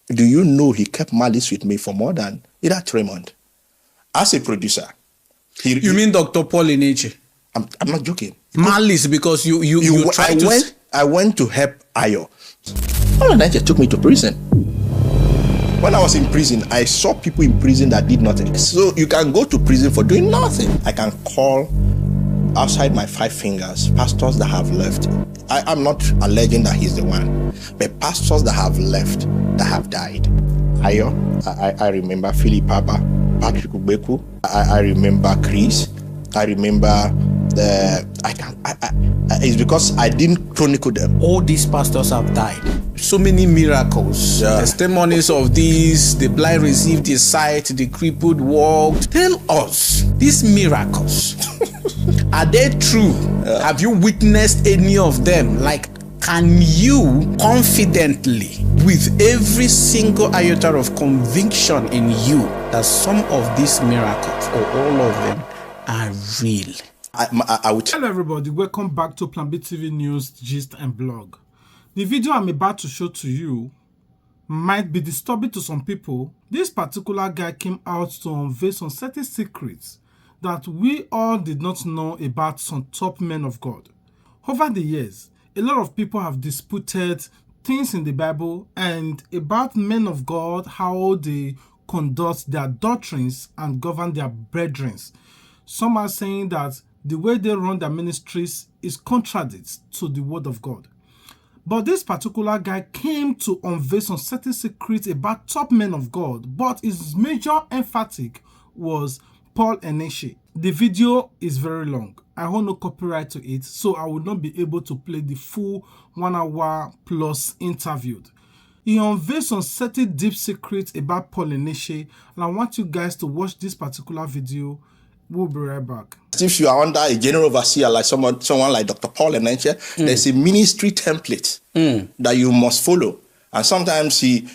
Do you know he kept malice with me for more than either 3 months? As a producer. You mean Dr. Paul Eneche? I'm not joking. Malice, because you tried to... I went to help Ayo. Paul Eneche took me to prison. When I was in prison, I saw people in prison that did nothing. So you can go to prison for doing nothing. I can call outside my 5 fingers pastors that have left. I'm not alleging that he's the one, but pastors that have left, that have died. Ayo, I remember Philip Papa, Patrick Ubeku. I remember Chris. I remember it's because I didn't chronicle them. All these pastors have died. So many miracles. Yeah. Testimonies of these, the blind received his sight, the crippled walked. Tell us, these miracles, are they true? Yeah. Have you witnessed any of them? Like, can you confidently, with every single iota of conviction in you, that some of these miracles, or all of them, are real? I would. Hello everybody, welcome back to Plan B TV News, Gist and Blog. The video I'm about to show to you might be disturbing to some people. This particular guy came out to unveil some certain secrets that we all did not know about some top men of God. Over the years, a lot of people have disputed things in the Bible and about men of God, how they conduct their doctrines and govern their brethren. Some are saying that the way they run their ministries is contradicts to the word of God. But this particular guy came to unveil some certain secrets about top men of God, but his major emphatic was Paul Eneche. The video is very long. I hold no copyright to it, so I will not be able to play the full 1 hour plus interview. He unveiled some certain deep secrets about Paul Eneche, and I want you guys to watch this particular video. We'll be right back. If you are under a general overseer like someone like Dr. Paul Eneche, there's a ministry template that you must follow. And sometimes he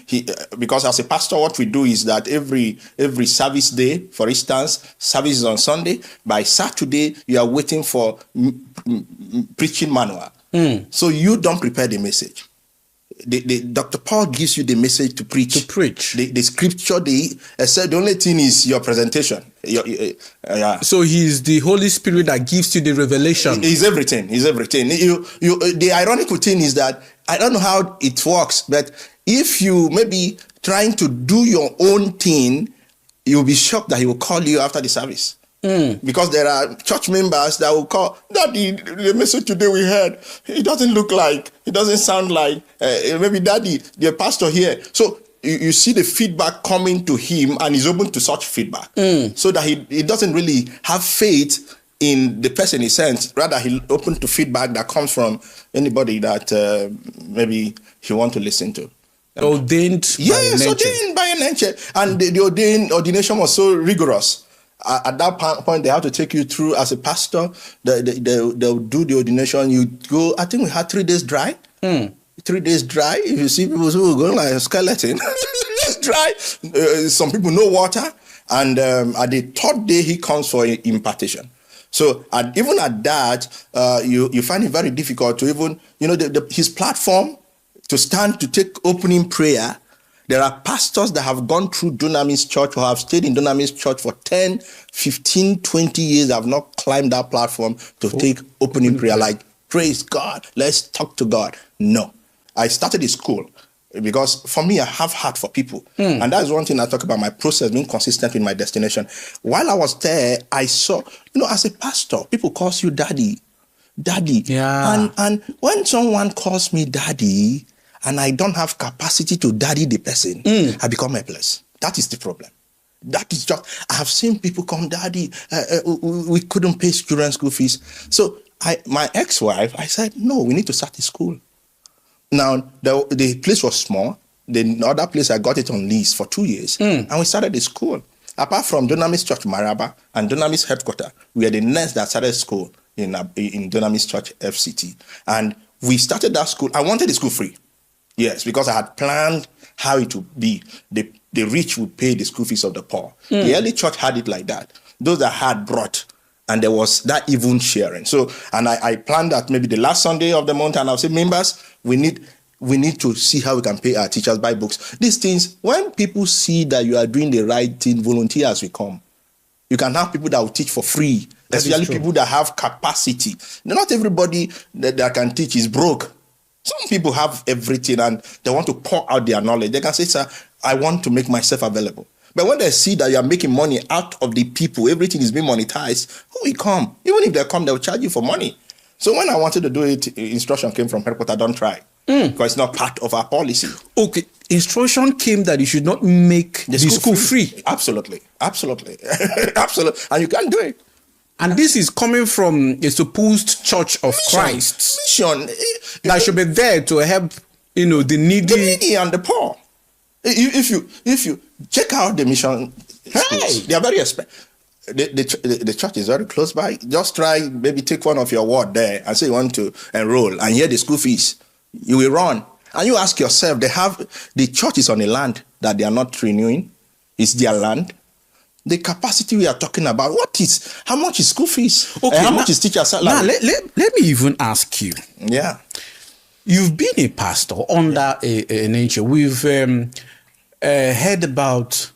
because as a pastor, what we do is that every service day, for instance, service is on Sunday. By Saturday, you are waiting for preaching manual. So you don't prepare the message. Dr. Paul gives you the message to preach. The scripture, the only thing is your presentation. So he's the Holy Spirit that gives you the revelation. He's everything. The ironical thing is that I don't know how it works, but if you maybe trying to do your own thing, you'll be shocked that he will call you after the service. Because there are church members that will call, Daddy, the message today we heard, it doesn't sound like, maybe Daddy, the pastor here. So you see the feedback coming to him and he's open to such feedback. So that he doesn't really have faith in the person he sends. Rather, he's open to feedback that comes from anybody that maybe he wants to listen to. Ordained by Eneche. And the ordination was so rigorous. At that point, they have to take you through as a pastor. They'll do the ordination. You go, I think we had 3 days dry. 3 days dry. If you see people who are going like a skeleton, 3 days dry. Some people no water. And at the 3rd day, he comes for impartation. So even at that, you find it very difficult to even, his platform to stand to take opening prayer. There are pastors that have gone through Dunamis church or have stayed in Dunamis church for 10, 15, 20 years, have not climbed that platform to take opening prayer like, praise God, let's talk to God. No. I started a school because for me, I have heart for people. And that's one thing I talk about, my process being consistent with my destination. While I was there, I saw, as a pastor, people call you daddy. Yeah. And when someone calls me daddy, and I don't have capacity to daddy the person, I become helpless. That is the problem. That is just, I have seen people come, daddy, we couldn't pay children's school fees. So my ex-wife, I said, no, we need to start a school. Now, the place was small. The other place, I got it on lease for 2 years. And we started the school. Apart from Dunamis Church Maraba and Dunamis headquarters, we are the next that started school in Dunamis Church FCT. And we started that school. I wanted the school free. Yes, because I had planned how it would be. The rich would pay the school fees of the poor. The early church had it like that. Those that had brought, and there was that even sharing. So, and I planned that maybe the last Sunday of the month, and I'll say, members, we need we need to see how we can pay our teachers, buy books. These things, when people see that you are doing the right thing, volunteers will come. You can have people that will teach for free, especially people that have capacity. Not everybody that can teach is broke. Some people have everything and they want to pour out their knowledge. They can say, sir, I want to make myself available. But when they see that you are making money out of the people, everything is being monetized, who will come? Even if they come, they will charge you for money. So when I wanted to do it, instruction came from headquarters, don't try. Because it's not part of our policy. Okay. Instruction came that you should not make the school free. Absolutely. Absolutely. Absolutely. And you can't do it. And this is coming from a supposed Church of Christ. Mission. That should be there to help, the needy and the poor. If you check out the mission schools, they are very expensive. The church is very close by. Just try, maybe take one of your ward there and say you want to enroll and hear the school fees. You will run. And you ask yourself, the church is on a land that they are not renewing. It's their land. The capacity we are talking about, how much is school fees? Okay, how much is teacher salary? Now, let me even ask you. Yeah. You've been a pastor under a nature. We've heard about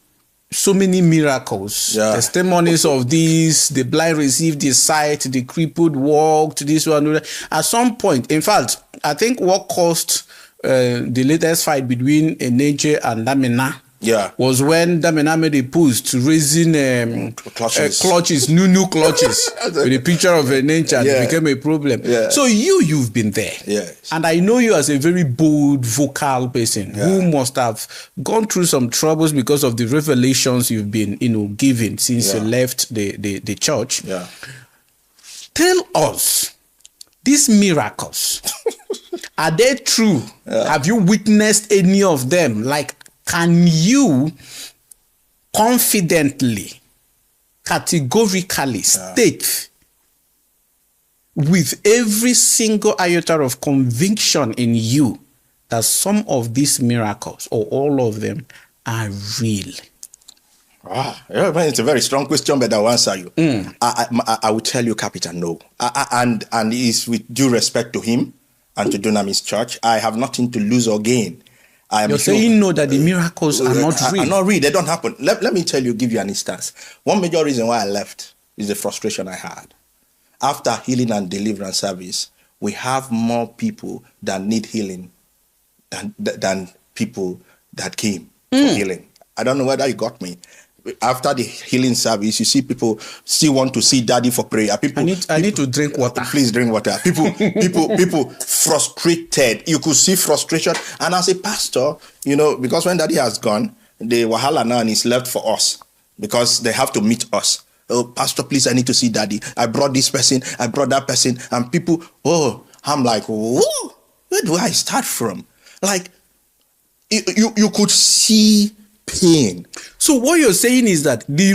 so many miracles, testimonies of these, the blind received the sight, the crippled walked, this one. At some point, in fact, I think what caused the latest fight between Eneche and Damina was when Damina made a post raising clutches, new clutches, with a picture of Eneche, and it became a problem. Yeah. So you've been there. Yes. And I know you as a very bold, vocal person who must have gone through some troubles because of the revelations you've been, given since you left the church. Yeah. Tell us, these miracles, are they true? Yeah. Have you witnessed any of them? Like, can you confidently, categorically state with every single iota of conviction in you that some of these miracles, or all of them, are real? It's a very strong question, but I'll answer you. I will tell you, Captain, no. And it's with due respect to him and to Dunamis Church. I have nothing to lose or gain. You're saying no, that the miracles are not real? Are not real. They don't happen. Let me give you an instance. One major reason why I left is the frustration I had. After healing and deliverance service, we have more people that need healing than people that came for healing. I don't know whether you got me. After the healing service, you see people still want to see daddy for prayer. I need to drink water. Please drink water. People frustrated. You could see frustration. And as a pastor, because when daddy has gone, the wahala now is left for us because they have to meet us. Oh, pastor, please, I need to see daddy. I brought this person. I brought that person. And people, I'm like, whoa, where do I start from? Like, you could see pain. So what you're saying is that the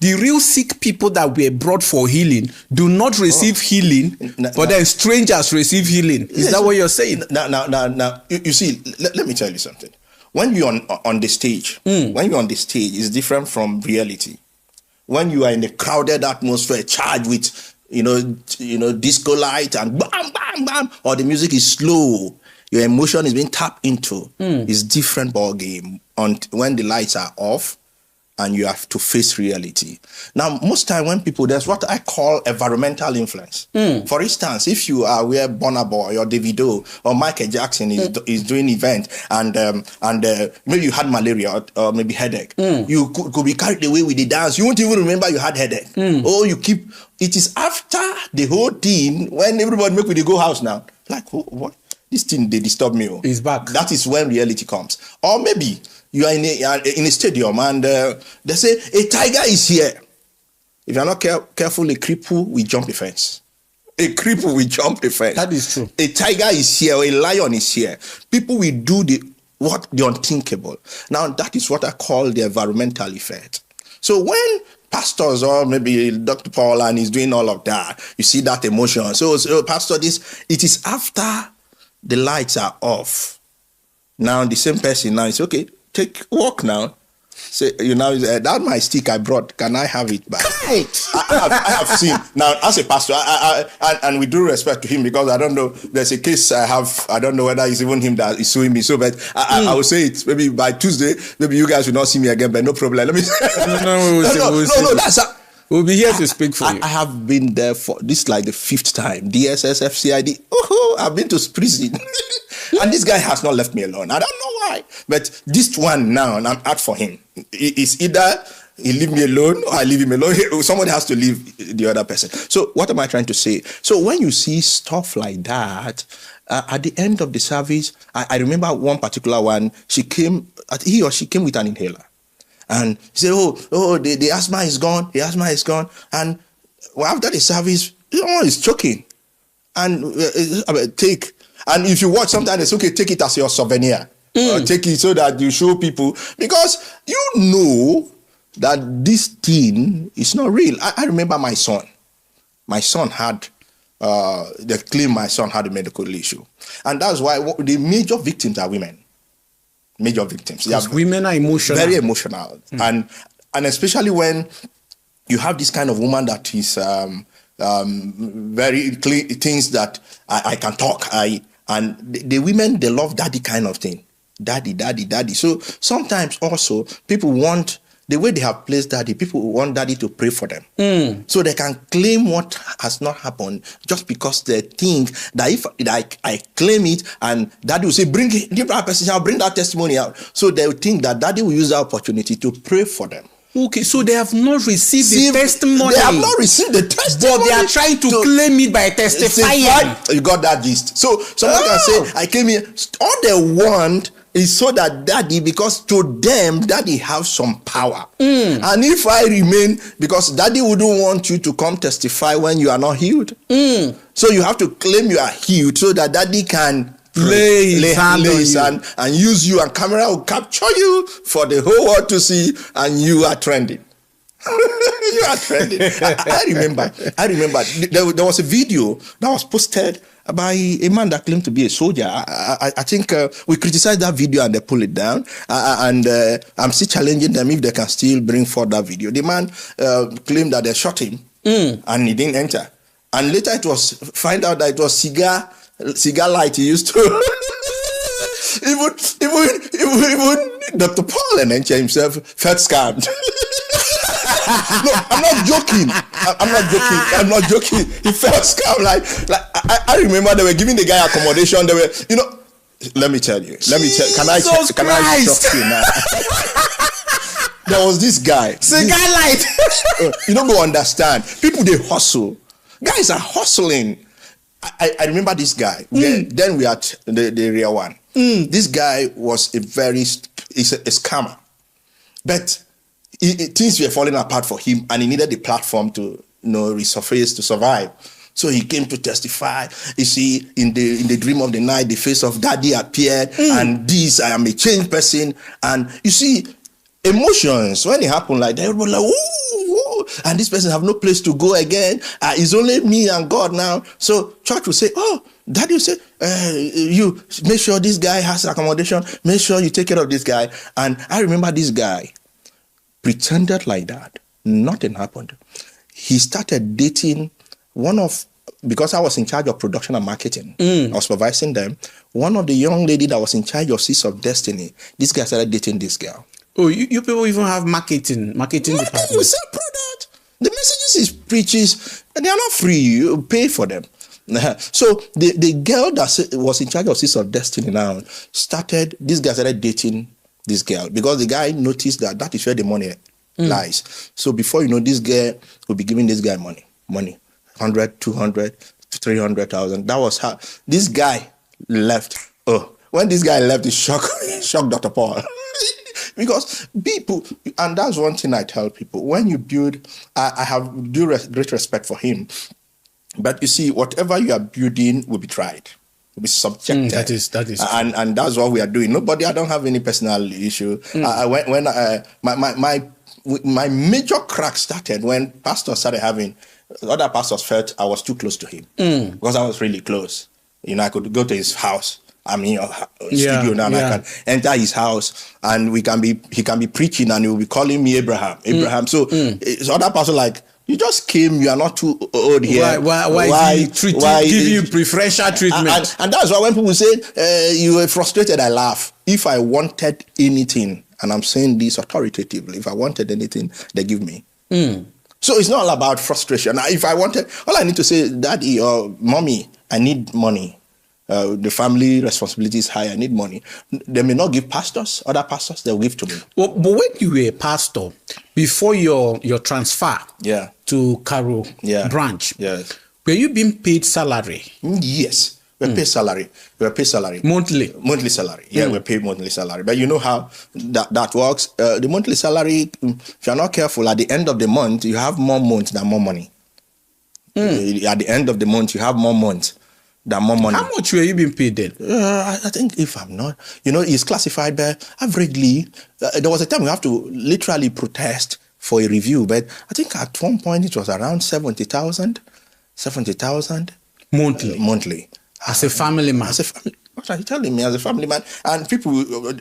real sick people that were brought for healing do not receive healing, but then strangers receive healing. Is that what you're saying? Now, you see, let me tell you something. When you're on the stage, it's different from reality. When you are in a crowded atmosphere, charged with, disco light and bam, bam, bam, or the music is slow, your emotion is being tapped into. It's different ball game when the lights are off and you have to face reality. Now, most time when people, there's what I call environmental influence. For instance, if you are where Burna Boy or Davido or Michael Jackson is doing event and maybe you had malaria or maybe headache, you could be carried away with the dance. You won't even remember you had headache. It is after the whole thing when everybody make with the go house now. Like, what? This thing, they disturb me. It's back. That is when reality comes. Or maybe you are in a stadium and they say, a tiger is here. If you're not careful, a cripple will jump a fence. A cripple will jump a fence. That is true. A tiger is here, or a lion is here. People will do the unthinkable. Now, that is what I call the environmental effect. So when pastors or maybe Dr. Paul and is doing all of that, you see that emotion. So pastor, it is after the lights are off. Now the same person now is okay, walk now. Say, that's my stick I brought. Can I have it back? I have seen. Now, as a pastor, and with due respect to him, because I don't know, there's a case I have, I don't know whether it's even him that is suing me. So, but I will say it. Maybe by Tuesday, maybe you guys will not see me again, but no problem. Let me No, that's we'll be here to speak for you. I have been there for this is like the 5th time. DSS, FCID. I've been to prison. And this guy has not left me alone. I don't know why. But this one now, and I'm out for him. It's either he leave me alone or I leave him alone. Somebody has to leave the other person. So what am I trying to say? So when you see stuff like that, at the end of the service, I remember one particular one, he or she came with an inhaler. And he said, the asthma is gone. The asthma is gone. And after the service, he's choking. And take. And if you watch, sometimes it's okay, take it as your souvenir. Take it so that you show people. Because you know that this thing is not real. I remember my son. My son had, they claim my son had a medical issue. And that's why the major victims are women. Major victims. Because women are emotional. Very emotional. And especially when you have this kind of woman that is very clean, things that I can talk. And the women, they love daddy kind of thing. Daddy. So sometimes also people want, the way they have placed daddy, people want daddy to pray for them. So they can claim what has not happened just because they think that if I claim it and daddy will say, bring that testimony out. So they will think that daddy will use the opportunity to pray for them. Okay, so they have not received the testimony. They have not received the testimony. But they are trying to claim it by testifying. You got that gist. So someone can say, I came here. All they want is so that daddy, because to them, daddy have some power. And if I remain, because daddy wouldn't want you to come testify when you are not healed. So you have to claim you are healed so that daddy can lay his hand and use you, and camera will capture you for the whole world to see, and you are trending. You are trending. I remember there was a video that was posted by a man that claimed to be a soldier. I think we criticized that video and they pulled it down. And I'm still challenging them if they can still bring forth that video. The man claimed that they shot him and he didn't enter. And later it was find out that it was cigar light he used to. even Dr. Paul and Enche himself felt scammed. No, I'm not joking. He felt scammed. Like I remember they were giving the guy accommodation. They were, let me tell you. Can I shock you now? There was this guy. Cigar light. You don't go understand. People, they hustle. Guys are hustling. I remember this guy. Then we had the real one. This guy was a scammer. But things were falling apart for him, and he needed the platform to resurface, to survive. So he came to testify. You see, in the dream of the night, the face of daddy appeared, and I am a changed person. And you see, emotions, when it happened like that, everybody like, ooh, and this person have no place to go again. It's only me and God now. So church will say, daddy will say, you make sure this guy has accommodation. Make sure you take care of this guy. And I remember this guy pretended like that. Nothing happened. He started dating because I was in charge of production and marketing. I was supervising them. One of the young lady that was in charge of Seeds of Destiny, this guy started dating this girl. Oh, you people even have marketing department. You sell product. The messages is preaches, and they are not free. You pay for them. So the girl that was in charge of Seeds of Destiny now this guy started dating this girl, because the guy noticed that is where the money lies. So before you know, this girl will be giving this guy money, 100, 200, 300,000. That was how this guy left. When this guy left, it shocked Dr. Paul. Because people, and that's one thing I tell people, when you build, I have great respect for him. But you see, whatever you are building will be tried, will be subjected. That is and that's what we are doing. I don't have any personal issue. My major crack started when pastors started having, other pastors felt I was too close to him. Because I was really close. I could go to his house I'm in your studio now, and I can enter his house, and he can be preaching, and he will be calling me Abraham. So it's other person like, you just came, you are not too old here. Why is he giving you preferential treatment? And that's why when people say you were frustrated, I laugh. If I wanted anything, and I'm saying this authoritatively, if I wanted anything, they give me. So it's not all about frustration. Now, if I wanted, all I need to say, Daddy or Mommy, I need money. The family responsibility is high. I need money. They may not give pastors. Other pastors, they'll give to me. Well, but when you were a pastor, before your transfer to Caro branch, were you being paid salary? Yes. We pay salary. We pay salary. Monthly salary. Yeah, we pay monthly salary. But you know how that works? The monthly salary, if you're not careful, at the end of the month, you have more months than more money. At the end of the month, you have more months than more money. How much were you being paid then? I think if I'm not, it's classified by averagely. There was a time we have to literally protest for a review, but I think at one point it was around 70,000 monthly. As a family man. What are you telling me? As a family man, and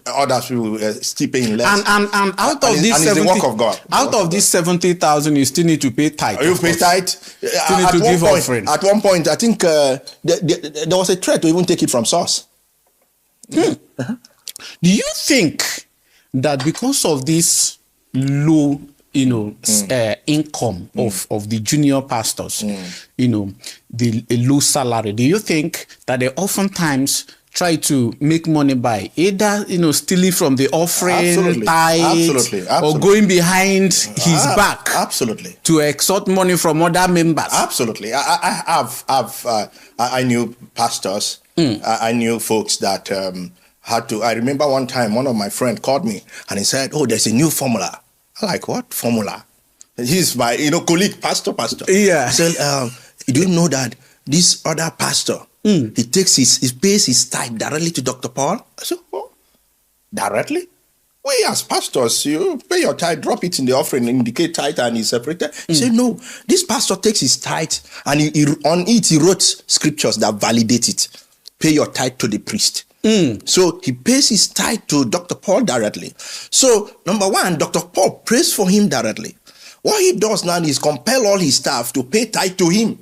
others people still paying less. And out of this 70, the work of God. Out of this 70,000, you still need to pay tithe. You pay tithe. Still need to give offering. At one point, I think there was a threat to even take it from source. Do you think that because of this low income of the junior pastors, the low salary, do you think that they oftentimes try to make money by either stealing from the offering, tithe, or going behind his back to extort money from other members? Absolutely. I knew pastors. I knew folks that had to. I remember one time one of my friends called me and he said, "Oh, there's a new formula." I'm like, what formula? He's my colleague, pastor. Yeah. He said, do you know that this other pastor, he pays his tithe directly to Dr. Paul? I said, oh, directly? We as pastors, you pay your tithe, drop it in the offering, indicate tithe, and he's separated. He said, no, this pastor takes his tithe, and on it he wrote scriptures that validate it. Pay your tithe to the priest. So he pays his tithe to Dr. Paul directly. So, number one, Dr. Paul prays for him directly. What he does now is compel all his staff to pay tithe to him.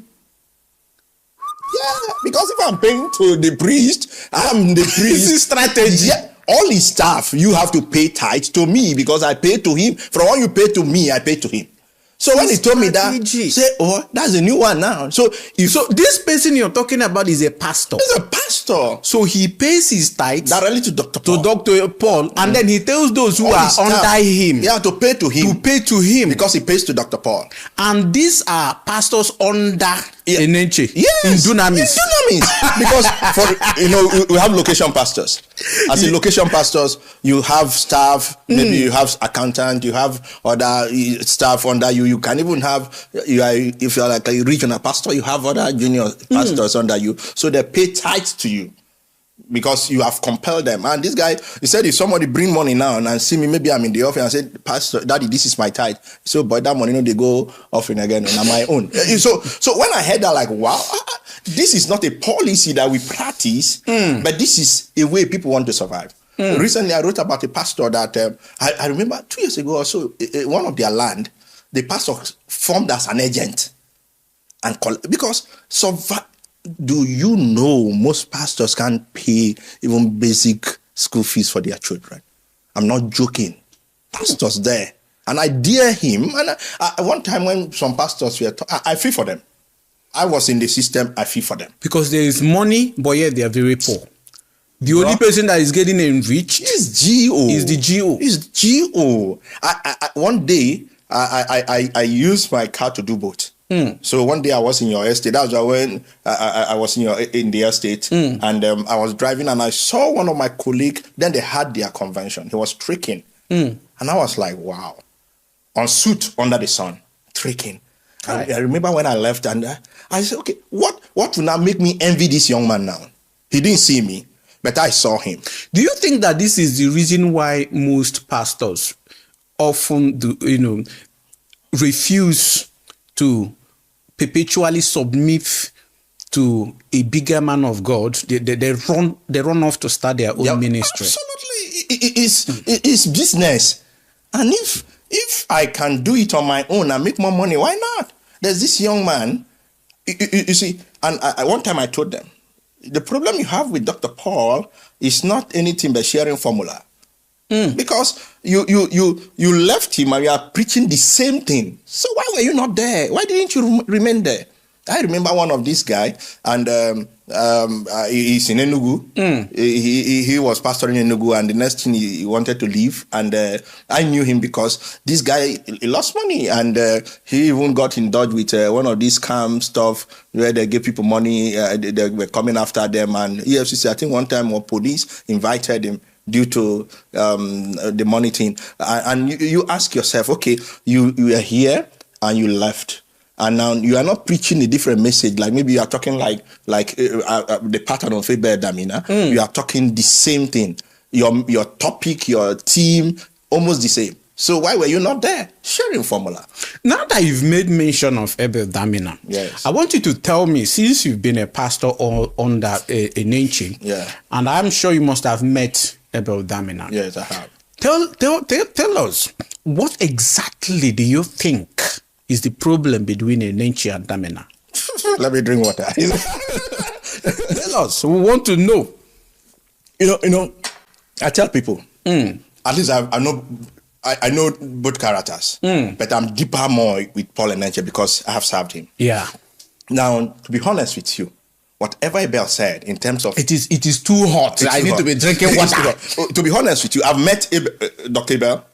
Yeah, because if I'm paying to the priest, I'm the priest. This is strategy. Yeah, all his staff, you have to pay tithe to me because I pay to him. From what you pay to me, I pay to him. So when he told me that, say, oh, that's a new one now. So this person you're talking about is a pastor. He's a pastor. So he pays his tithe directly to Dr. Paul. And then he tells those who are under him. Yeah, to pay to him. To pay to him. Because he pays to Dr. Paul. And these are pastors under Enenche. Yes. In Dunamis. Because we have location pastors. As in location pastors, you have staff, maybe you have accountant, you have other staff under you. You can even have, if you're like a regional pastor, you have other junior pastors under you. So they pay tithe to you because you have compelled them. And this guy, he said, if somebody bring money now and see me, maybe I'm in the office and say, Pastor, Daddy, this is my tithe. So, but that money, they go offering again on my own. So when I heard that, like, wow, this is not a policy that we practice, but this is a way people want to survive. Recently, I wrote about a pastor that I remember 2 years ago or so, one of their land, the pastor formed as an agent. And because do you know most pastors can't pay even basic school fees for their children? I'm not joking. Pastors there. And I dare him. And one time when some pastors were I feel for them. I was in the system, I feel for them. Because there is money, but yet they are very poor. The only person that is getting enriched is GO. Is the GO. Is GO. One day, I used my car to do both. So one day I was in your estate. That was when I was in the estate, and I was driving and I saw one of my colleagues. Then they had their convention. He was tricking, and I was like, "Wow!" On suit under the sun, tricking. I remember when I left, and I said, "Okay, what will now make me envy this young man now?" He didn't see me, but I saw him. Do you think that this is the reason why most pastors often refuse to perpetually submit to a bigger man of God, they run off to start their own ministry. Absolutely, it's business, and if I can do it on my own and make more money, why not? There's this young man, you see, and one time I told them, the problem you have with Dr. Paul is not anything but sharing formula. Because you left him and you are preaching the same thing. So why were you not there? Why didn't you remain there? I remember one of these guys, and he's in Enugu. He was pastoring in Enugu, and the next thing he wanted to leave. And I knew him because this guy, he lost money, and he even got in touch with one of these scam stuff where they give people money. They were coming after them, and EFCC, I think one time, or police invited him due to the money thing. And you ask yourself, okay, you are here and you left. And now you are not preaching a different message. Like maybe you are talking like the pattern of Abel Damina. You are talking the same thing. Your topic, your team, almost the same. So why were you not there? Sharing formula. Now that you've made mention of Abel Damina, yes, I want you to tell me, since you've been a pastor under a Nenche, and I'm sure you must have met Abel Damina. Yes, I have. Tell us, what exactly do you think is the problem between a Nenche and Damina? Let me drink water. Tell us. We want to know. You know, I tell people, at least I know both characters, but I'm deeper more with Paul and Nenche because I have served him. Yeah. Now, to be honest with you, whatever Abel said in terms of... It is too hot. I need to be drinking water. To be honest with you, I've met Dr. Abel.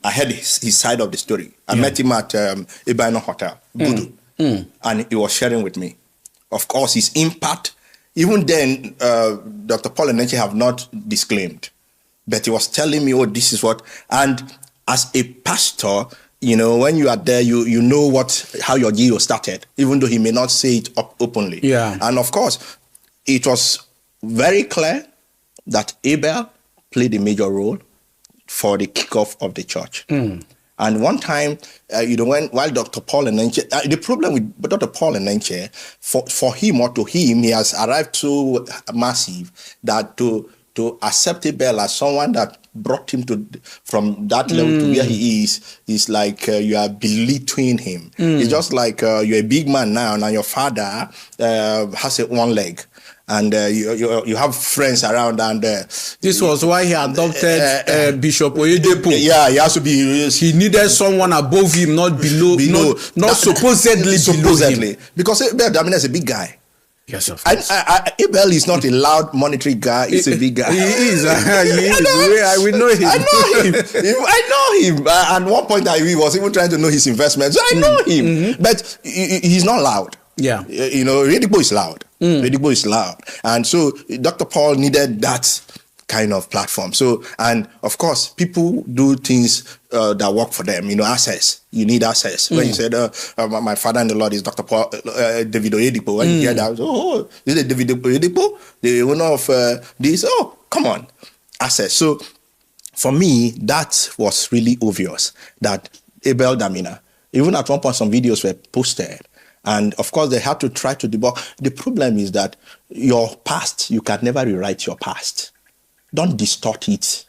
I heard his side of the story. I met him at Ibaino Hotel, Gudu, and he was sharing with me. Of course, his impact, even then, Dr. Paul and Nenche have not disclaimed. But he was telling me, oh, this is what... And as a pastor, you know, when you are there, you know how your geo started, even though he may not say it openly. Yeah. And of course, it was very clear that Abel played a major role for the kickoff of the church. And one time, while Dr. Paul and Nenche, the problem with Dr. Paul and Nenche, for him or to him, he has arrived so massive that to accept Abel as someone that brought him from that level to where he is like you are belittling him. It's just like you're a big man now, and your father has one leg. And you have friends around, and this was why he adopted Bishop Oyedepo. Yeah, he has to be. He needed someone above him, not below. Not supposedly below him. Because Abel Damina is a big guy. Yes, of course. Abel is not a loud monetary guy. He's a big guy. He is. We know him. I know him. At one point, he was even trying to know his investments. I know him. But he's not loud. Yeah. You know, Redibo is loud. Redibo is loud. And so Dr. Paul needed that kind of platform. So, and of course, people do things that work for them. You know, access. You need access. When you said, my father in the Lord is Dr. Paul, David Oyedepo. When you hear that, is it David Oyedepo? The owner of this? Oh, come on. Access. So, for me, that was really obvious that Abel Damina, even at one point, some videos were posted. And of course, they had to try to debunk. The problem is that your past, you can never rewrite your past. Don't distort it.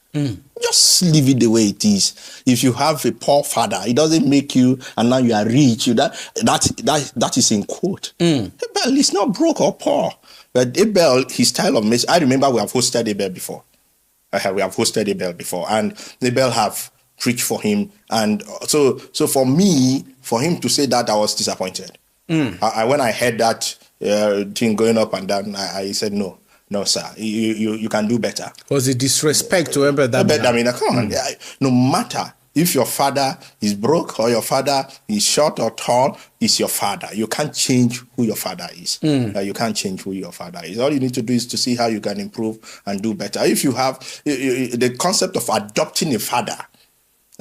Just leave it the way it is. If you have a poor father, it doesn't make you, and now you are rich. That is in quote. Abel is not broke or poor. But Abel, his style of message, I remember we have hosted Abel before. We have hosted Abel before. And Abel have preached for him. And so for me, for him to say that, I was disappointed. When I heard that thing going up and down, I said, no, sir, you can do better. Was it disrespect to Abel Damina? I mean, come on. No matter if your father is broke or your father is short or tall, it's your father. You can't change who your father is. You can't change who your father is. All you need to do is to see how you can improve and do better. If you have the concept of adopting a father,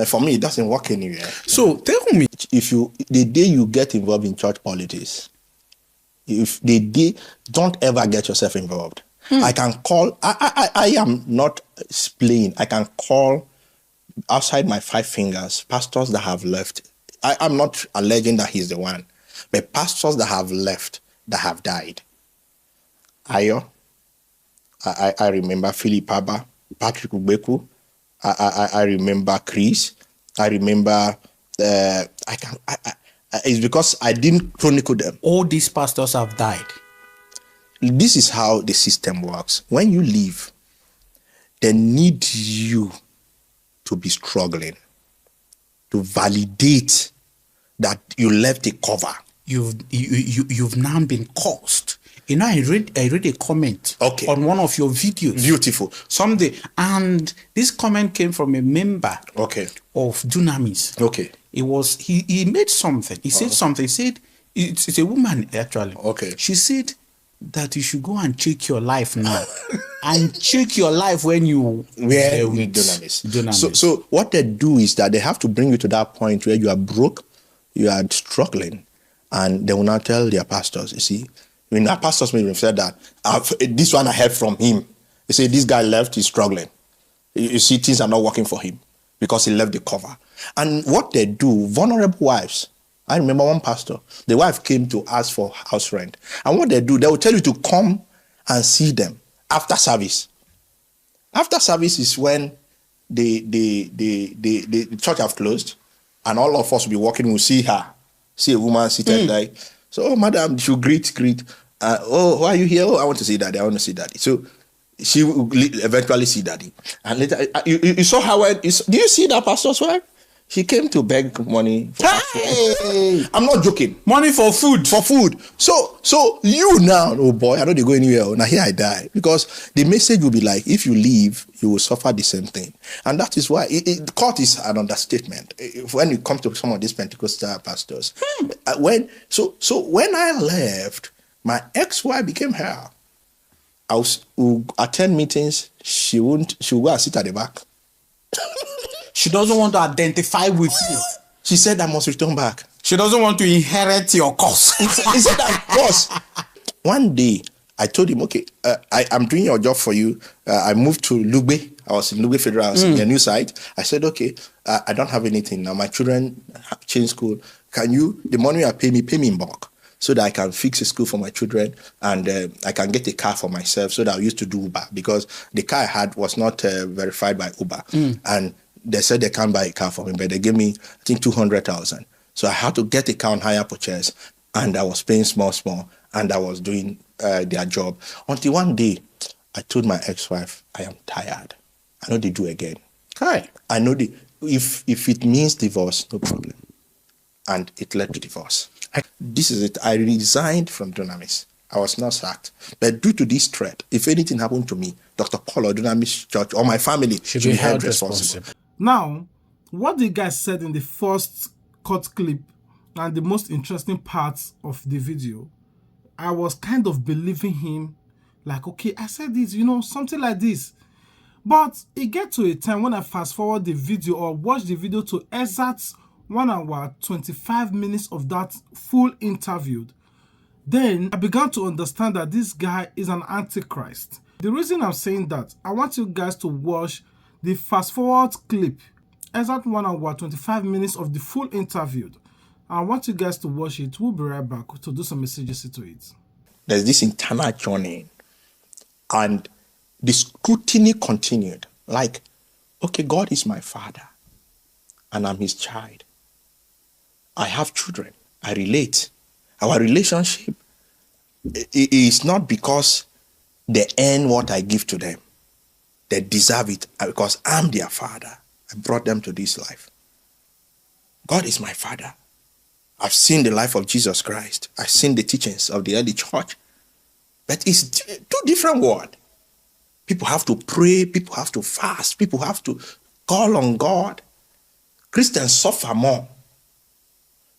for me, it doesn't work anywhere. So tell me, the day you get involved in church politics, don't ever get yourself involved. I can call, I am not playing. I can call outside my 5 fingers pastors that have left. I'm not alleging that he's the one, but pastors that have left, that have died. Ayo. I remember Philip Abba, Patrick Ubeku. I remember Chris. I remember. It's because I didn't chronicle them. All these pastors have died. This is how the system works. When you leave, they need you to be struggling, to validate that you left a cover. You've now been cursed. You know, I read a comment on one of your videos. Beautiful. Someday, and this comment came from a member of Dunamis. Okay. It was he made something. He said something. He said it's a woman actually. Okay. She said that you should go and check your life now, and check your life when you were with Dunamis. So what they do is that they have to bring you to that point where you are broke, you are struggling, and they will not tell their pastors. You see, when our pastors may have said that this one I heard from him. They say this guy left, he's struggling. You see, things are not working for him because he left the cover. And what they do, vulnerable wives. I remember one pastor, the wife came to ask for house rent. And what they do, they will tell you to come and see them after service. After service is when the church have closed and all of us will be walking, we'll see her, see a woman seated like, so, oh, madam, she'll greet. Oh, why are you here? Oh, I want to see daddy. I want to see daddy. So she will eventually see daddy. And later, you saw how, do you see that pastor's wife? She came to beg money. I'm not joking. Money for food. For food. So you now, oh boy, I know they go anywhere. Now here I die. Because the message will be like, if you leave, you will suffer the same thing. And that is why court is an understatement. When it comes to some of these Pentecostal pastors. When I left, my ex-wife became her. I will attend meetings. She will go and sit at the back. She doesn't want to identify with you. She said I must return back. She doesn't want to inherit your curse. He said that curse. One day, I told him, okay, I'm doing your job for you. I moved to Lugbe. I was in Lugbe Federal. I was in a new site. I said, okay, I don't have anything now. My children have changed school. Can you, the money you pay me in bulk so that I can fix a school for my children and I can get a car for myself so that I used to do Uber because the car I had was not verified by Uber. And they said they can't buy a car for me, but they gave me, I think, 200,000. So I had to get a car on hire purchase, and I was paying small, and I was doing their job. Until one day, I told my ex-wife, I am tired. I know they do again. Okay. I know if it means divorce, no problem. And it led to divorce. This is it. I resigned from Dunamis. I was not sacked. But due to this threat, if anything happened to me, Dr. Paul or Dunamis Church or my family should be held responsible. Now, what the guy said in the first cut clip and the most interesting parts of the video, I was kind of believing him, like, okay, I said this, something like this. But it get to a time when I fast forward the video or watch the video to exact 1 hour, 25 minutes of that full interview, then I began to understand that this guy is an antichrist. The reason I'm saying that, I want you guys to watch the fast forward clip, exact 1 hour, 25 minutes of the full interview. I want you guys to watch it. We'll be right back to do some messages to it. There's this internal journey, and the scrutiny continued. Like, okay, God is my father, and I'm his child. I have children. I relate. Our relationship is not because they earn what I give to them. They deserve it because I'm their father. I brought them to this life. God is my father. I've seen the life of Jesus Christ. I've seen the teachings of the early church. But it's two different words. People have to pray. People have to fast. People have to call on God. Christians suffer more.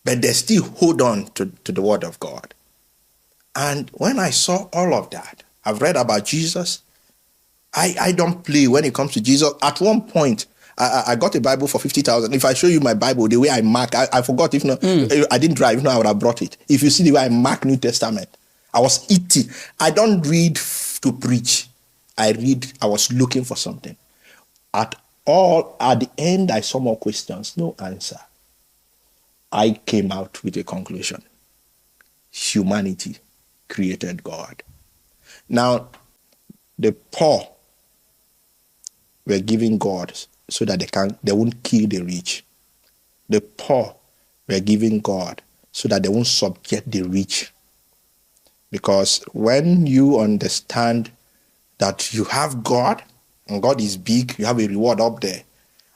But they still hold on to the word of God. And when I saw all of that, I've read about Jesus. I don't play when it comes to Jesus. At one point, I got a Bible for 50,000. If I show you my Bible, the way I mark, I forgot. If not, I didn't drive. If not, I would have brought it. If you see the way I mark New Testament, I was eating. I don't read to preach. I was looking for something. At the end, I saw more questions, no answer. I came out with a conclusion. Humanity created God. Now, the poor were giving God so that they won't kill the rich. The poor were giving God so that they won't subject the rich. Because when you understand that you have God, and God is big, you have a reward up there,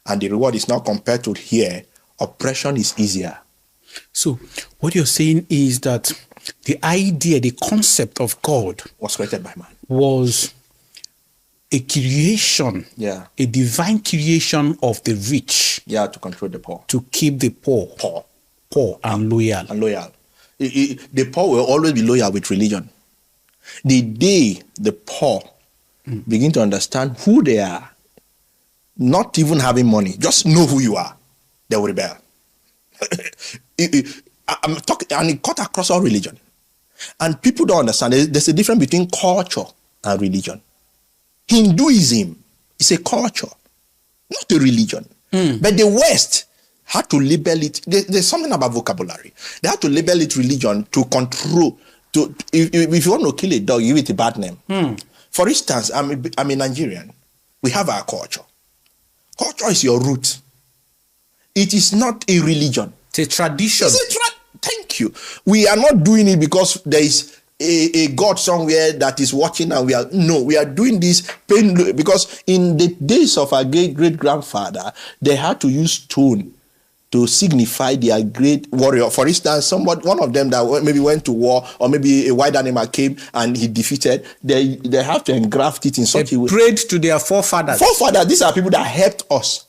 and the reward is not compared to here, oppression is easier. So what you're saying is that the idea, the concept of God Was created by man. was a creation, a divine creation of the rich. To control the poor. To keep the poor and loyal. The poor will always be loyal with religion. The day the poor begin to understand who they are, not even having money, just know who you are, they will rebel. I'm talking, and it cut across all religion. And people don't understand. There's a difference between culture and religion. Hinduism is a culture, not a religion. But the West had to label it. There's something about vocabulary. They had to label it religion to control. If you want to kill a dog, you give it a bad name. For instance, I'm a Nigerian. We have our culture. Culture is your root. It is not a religion. It's a tradition. Thank you. We are not doing it because there is a God somewhere that is watching, and we are doing this because in the days of our great grandfather, they had to use stone to signify their great warrior. For instance, one of them that maybe went to war, or maybe a wild animal came and he defeated, they have to engraft it in such a way. They prayed to their forefathers. These are people that helped us.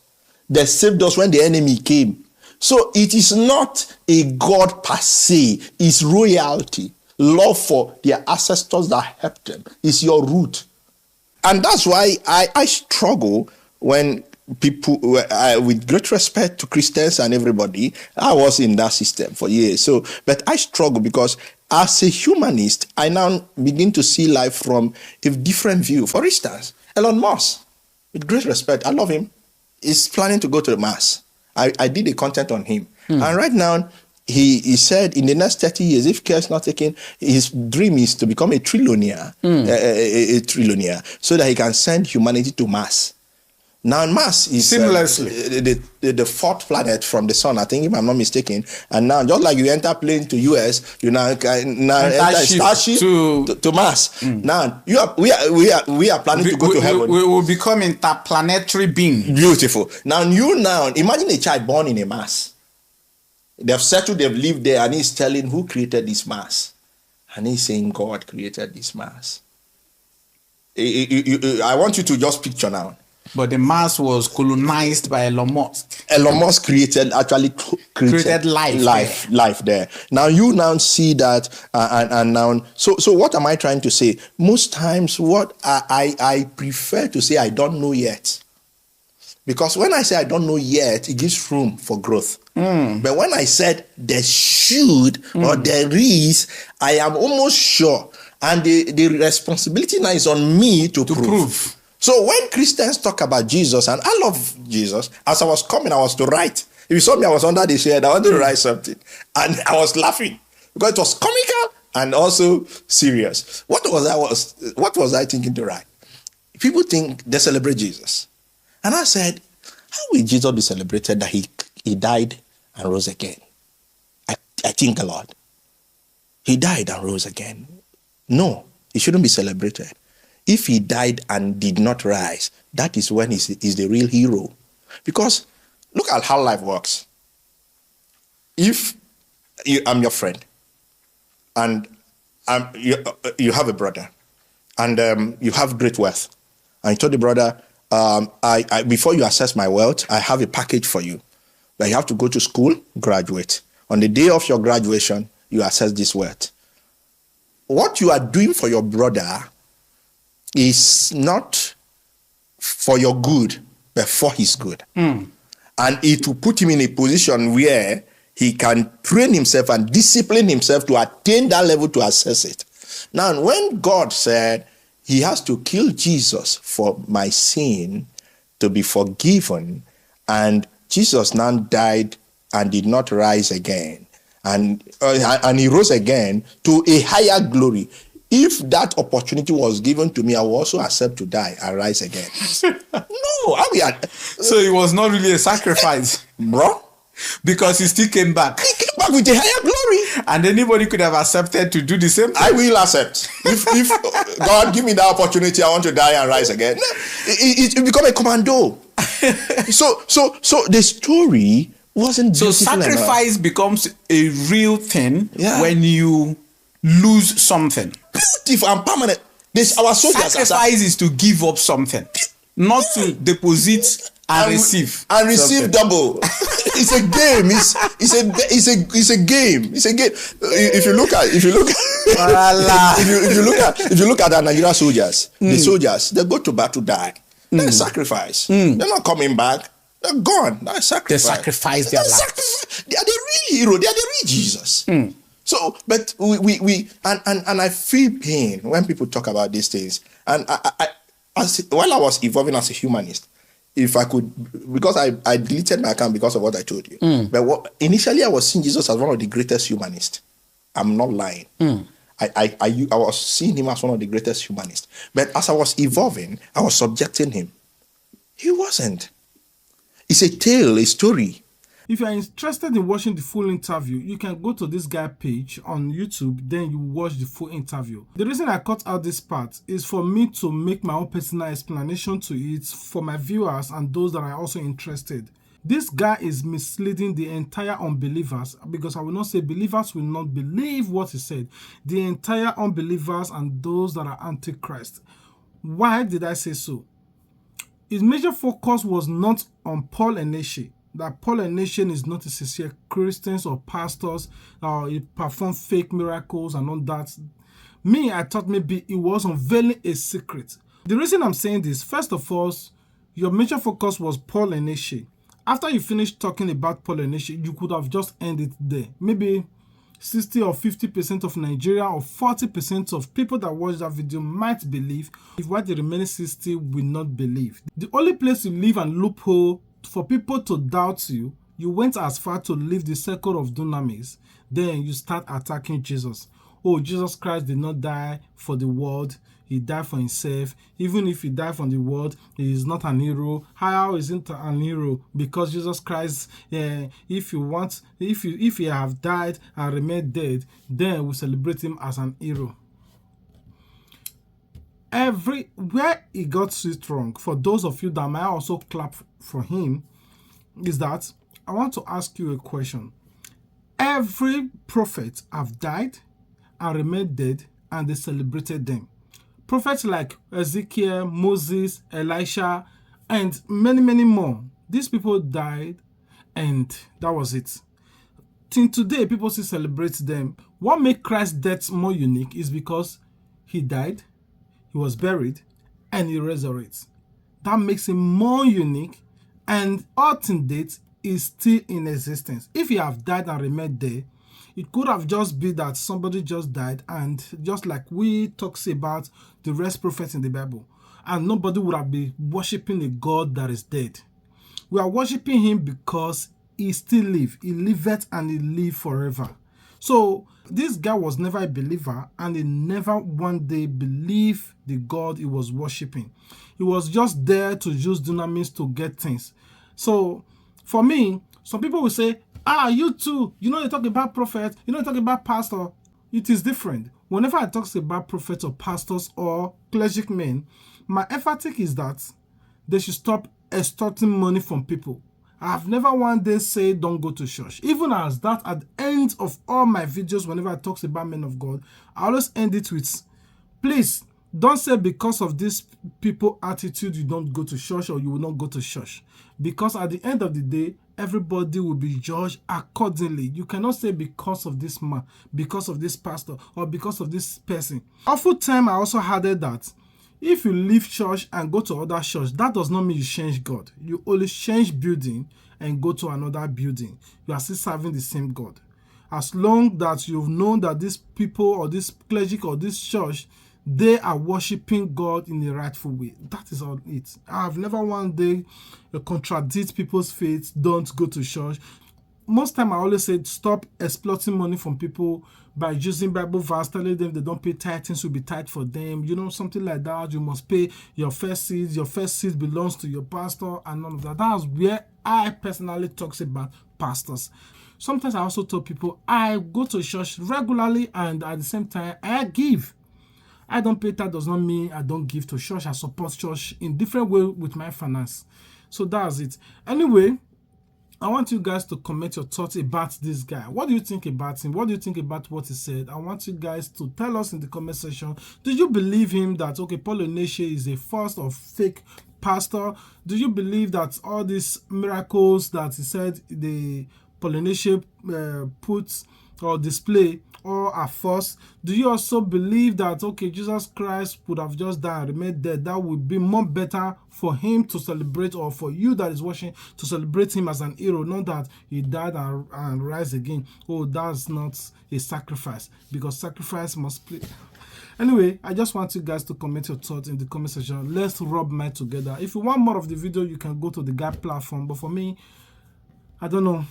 They saved us when the enemy came. So it is not a God per se. It's royalty. Love for their ancestors that helped them. It's your root. And that's why I struggle when people, with great respect to Christians and everybody, I was in that system for years. But I struggle because as a humanist, I now begin to see life from a different view. For instance, Elon Musk, with great respect, I love him, is planning to go to the Mars. I did a content on him. And right now, he said in the next 30 years, if care is not taken, his dream is to become a trillionaire, a trillionaire, so that he can send humanity to Mars. Now Mars is seamlessly the fourth planet from the sun, I think, if I'm not mistaken. And now, just like you enter plane to US, you now enter starship to Mars. Now we are planning to go to heaven. We will become interplanetary beings. Beautiful. Now imagine a child born in a Mars. They've settled, they've lived there, and he's telling who created this Mars, and he's saying God created this Mars. I want you to just picture now. But the Mars was colonized by Elon Musk. Elon Musk created life there. Now you now see that, and now, so what am I trying to say? Most times, what I prefer to say, I don't know yet. Because when I say I don't know yet, it gives room for growth. But when I said there should or there is, I am almost sure. And the responsibility now is on me to prove. So when Christians talk about Jesus, and I love Jesus, as I was coming, I was to write. If you saw me, I was under the shade, I wanted to write something. And I was laughing because it was comical and also serious. What was I thinking to write? People think they celebrate Jesus. And I said, how will Jesus be celebrated that he died and rose again? I think a lot. He died and rose again. No, he shouldn't be celebrated. If he died and did not rise, that is when he's the real hero. Because look at how life works. If I'm your friend, and you have a brother, and you have great wealth, and you told the brother, before you assess my wealth, I have a package for you. But you have to go to school, graduate. On the day of your graduation, you assess this wealth. What you are doing for your brother is not for your good, but for his good. And it will put him in a position where he can train himself and discipline himself to attain that level to assess it. Now, when God said he has to kill Jesus for my sin to be forgiven, and Jesus now died and did not rise again, and he rose again to a higher glory, if that opportunity was given to me, I will also accept to die and rise again. No, I mean, So it was not really a sacrifice, bro. because he still came back. He came back with a higher glory. And anybody could have accepted to do the same thing. I will accept. If God give me that opportunity, I want to die and rise again. It become a commando. So the story wasn't So beautiful enough. sacrifice becomes a real thing when you lose something. Beautiful and permanent. This our soldiers. Sacrifice is to give up something, not to deposit and receive something. Double. It's a game. It's a game. It's a game. If you look at our Nigerian soldiers, the soldiers, they go to battle, die. They sacrifice. They're not coming back. They're gone. That's sacrifice. They sacrifice their lives. They are the real hero. They are the real Jesus. So, but we I feel pain when people talk about these things. And while I was evolving as a humanist, if I could, because I deleted my account because of what I told you. But initially I was seeing Jesus as one of the greatest humanists. I'm not lying. I was seeing him as one of the greatest humanists. But as I was evolving, I was subjecting him. He wasn't. It's a tale, a story. If you are interested in watching the full interview, you can go to this guy page on YouTube, then you watch the full interview. The reason I cut out this part is for me to make my own personal explanation to it for my viewers and those that are also interested. This guy is misleading the entire unbelievers, because I will not say believers will not believe what he said. The entire unbelievers and those that are antichrist. Why did I say so? His major focus was not on Paul and Neshe. That Paul and Nation is not a sincere Christians or pastors, or he perform fake miracles and all that. Me, I thought maybe it was unveiling a secret. The reason I'm saying this, first of all, your major focus was Paul and Neshe. After you finished talking about Paul and Neshe, you could have just ended there. Maybe 60 or 50% of Nigeria or 40% of people that watch that video might believe, while the remaining 60 will not believe. The only place you leave and loophole for people to doubt you, you went as far to leave the circle of Dunamis. Then you start attacking Jesus. Oh, Jesus Christ did not die for the world. He died for himself. Even if he died for the world, he is not an hero. How isn't an hero? Because Jesus Christ, if he have died and remained dead, then we celebrate him as an hero. Where he got it wrong, for those of you that might also clap for him, is that I want to ask you a question. Every prophet have died and remained dead, and they celebrated them. Prophets like Ezekiel, Moses, Elisha, and many, many more. These people died, and that was it. Till today, people still celebrate them. What makes Christ's death more unique is because he died, he was buried, and he resurrects. That makes him more unique, and up to date is still in existence. If he have died and remained there, it could have just been that somebody just died, and just like we talks about the rest prophets in the Bible, and nobody would have been worshiping a God that is dead. We are worshiping him because he still lives. He liveth and he live forever. So this guy was never a believer, and he never one day believed the God he was worshiping. He was just there to use Dunamis to get things. So for me, some people will say, you too, you talk about prophet, you talk about pastor. It is different. Whenever I talk about prophets or pastors or clergymen, my emphatic is that they should stop extorting money from people. I've never one day said don't go to church. Even as that, at the end of all my videos, whenever I talk about men of God, I always end it with, please don't say because of this people attitude you don't go to church or you will not go to church. Because at the end of the day, everybody will be judged accordingly. You cannot say because of this man, because of this pastor, or because of this person. Oftentimes, I also added that if you leave church and go to other church, that does not mean you change God. You only change building and go to another building. You are still serving the same God. As long that you've known that these people or this clergy or this church, they are worshiping God in a rightful way. That is all it. I have never one day contradict people's faith, don't go to church. most time I always say stop exploiting money from people by using Bible verse, telling them they don't pay tithe, things will be tight for them. You know, something like that. You must pay your first seeds. Your first seed belongs to your pastor and none of that. That's where I personally talk about pastors. Sometimes I also tell people I go to church regularly and at the same time I give. I don't pay tithe does not mean I don't give to church. I support church in different way with my finance. So that's it. Anyway, I want you guys to comment your thoughts about this guy. What do you think about him? What do you think about what he said? I want you guys to tell us in the comment section. Do you believe him that, okay, Colonization is a false or fake pastor? Do you believe that all these miracles that he said the Colonization puts or display all are false? Do you also believe that, okay, Jesus Christ would have just died and remained dead? That would be more better for him to celebrate, or for you that is watching to celebrate him as an hero, not that he died and rise again. Oh, that's not a sacrifice, because sacrifice must play. Anyway, I just want you guys to comment your thoughts in the comment section. Let's rub minds together. If you want more of the video, you can go to the Gap platform, but for me, I don't know.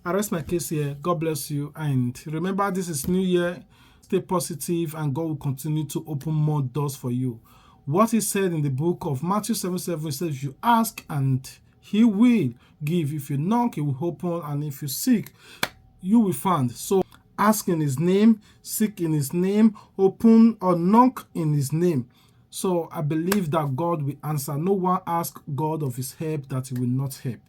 I rest my case here. God bless you. And remember, this is New Year. Stay positive and God will continue to open more doors for you. What he said in the book of Matthew 7:7 says, you ask and he will give. If you knock, he will open. And if you seek, you will find. So ask in his name, seek in his name, open or knock in his name. So I believe that God will answer. No one asks God of his help that he will not help.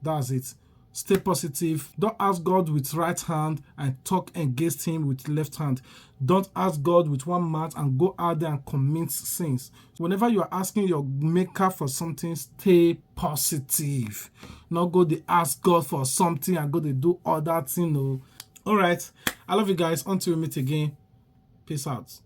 That's it. Stay positive. Don't ask God with right hand and talk against him with left hand. Don't ask God with one mouth and go out there and commit sins. Whenever you are asking your maker for something, stay positive. Not go to ask God for something and go to do all that thing. No. All right. I love you guys. Until we meet again. Peace out.